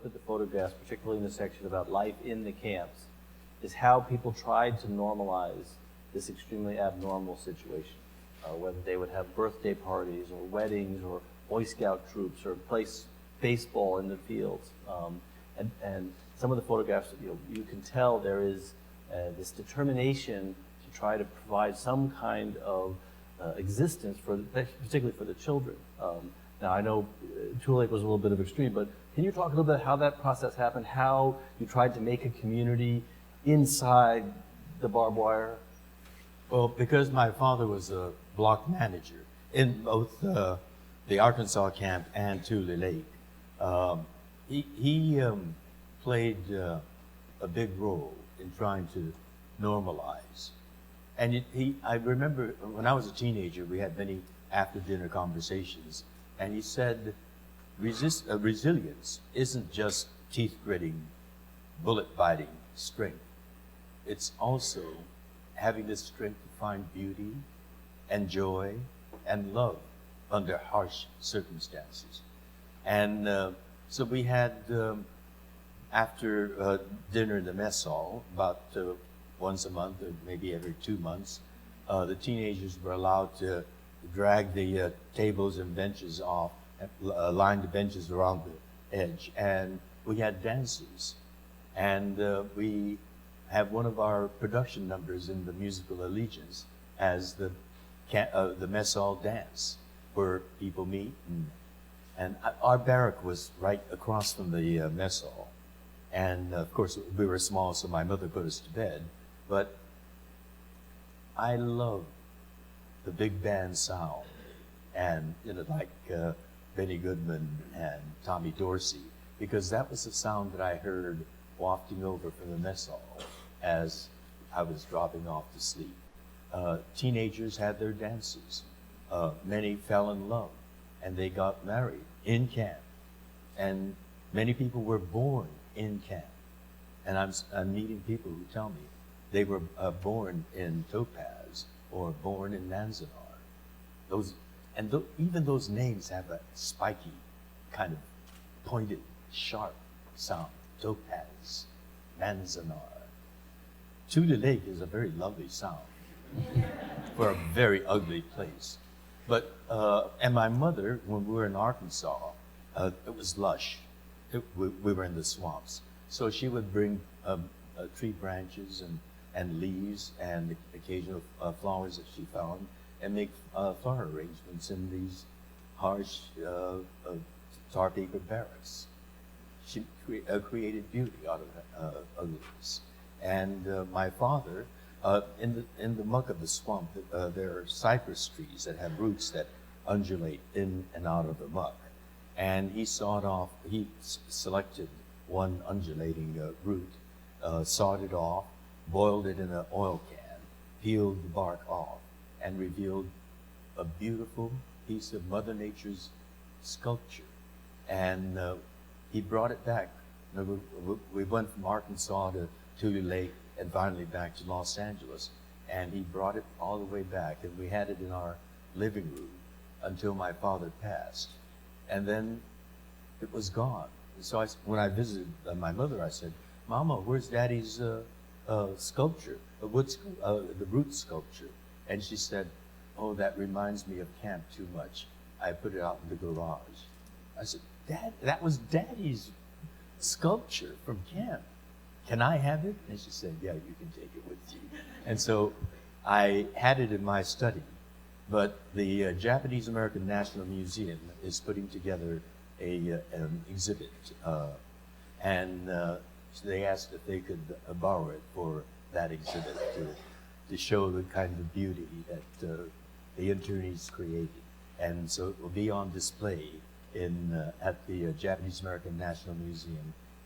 look at the photographs, particularly in the section about life in the camps, is how people tried to normalize this extremely abnormal situation. Whether they would have birthday parties or weddings or Boy Scout troops or play baseball in the fields. And some of the photographs, you can tell there is this determination to try to provide some kind of existence, particularly for the children. Now, I know Tule Lake was a little bit of extreme, but can you talk a little bit how that process happened, how you tried to make a community inside the barbed wire? Well, because my father was a block manager in both the Arkansas camp and Tule Lake, he played a big role in trying to normalize. And I remember when I was a teenager, we had many after-dinner conversations, and he said, resilience isn't just teeth-gritting, bullet-biting strength. It's also having the strength to find beauty and joy and love under harsh circumstances. And so we had, after dinner in the mess hall, about once a month or maybe every 2 months, the teenagers were allowed to drag the tables and benches off, line the benches around the edge, and we had dances. And we have one of our production numbers in the musical Allegiance as the mess hall dance, where people meet. And our barrack was right across from the mess hall. And of course, we were small, so my mother put us to bed. But I love the big band sound, and like Benny Goodman and Tommy Dorsey, because that was the sound that I heard wafting over from the mess hall as I was dropping off to sleep. Teenagers had their dances. Many fell in love, and they got married in camp. And many people were born in camp. And I'm meeting people who tell me they were born in Topaz or born in Manzanar. Even those names have a spiky, kind of pointed, sharp sound. Topaz, Manzanar. Tule Lake is a very lovely sound for a very ugly place. But, and my mother, when we were in Arkansas, it was lush. We were in the swamps. So she would bring tree branches and leaves and occasional flowers that she found and make flower arrangements in these harsh tar paper barracks. She created beauty out of ugliness. And my father, in the muck of the swamp, there are cypress trees that have roots that undulate in and out of the muck. And he selected one undulating root, sawed it off, boiled it in an oil can, peeled the bark off, and revealed a beautiful piece of Mother Nature's sculpture. And he brought it back. We went from Arkansas to Tule Lake and finally back to Los Angeles. And he brought it all the way back, and we had it in our living room until my father passed. And then it was gone. So when I visited my mother, I said, "Mama, where's Daddy's sculpture, the root sculpture?" And she said, "Oh, that reminds me of camp too much. I put it out in the garage." I said, "Dad, that was Daddy's sculpture from camp. Can I have it?" And she said, "Yeah, you can take it with you." And so I had it in my study. But the Japanese American National Museum is putting together an exhibit. And they asked if they could borrow it for that exhibit to show the kind of beauty that the internees created. And so it will be on display at the Japanese American National Museum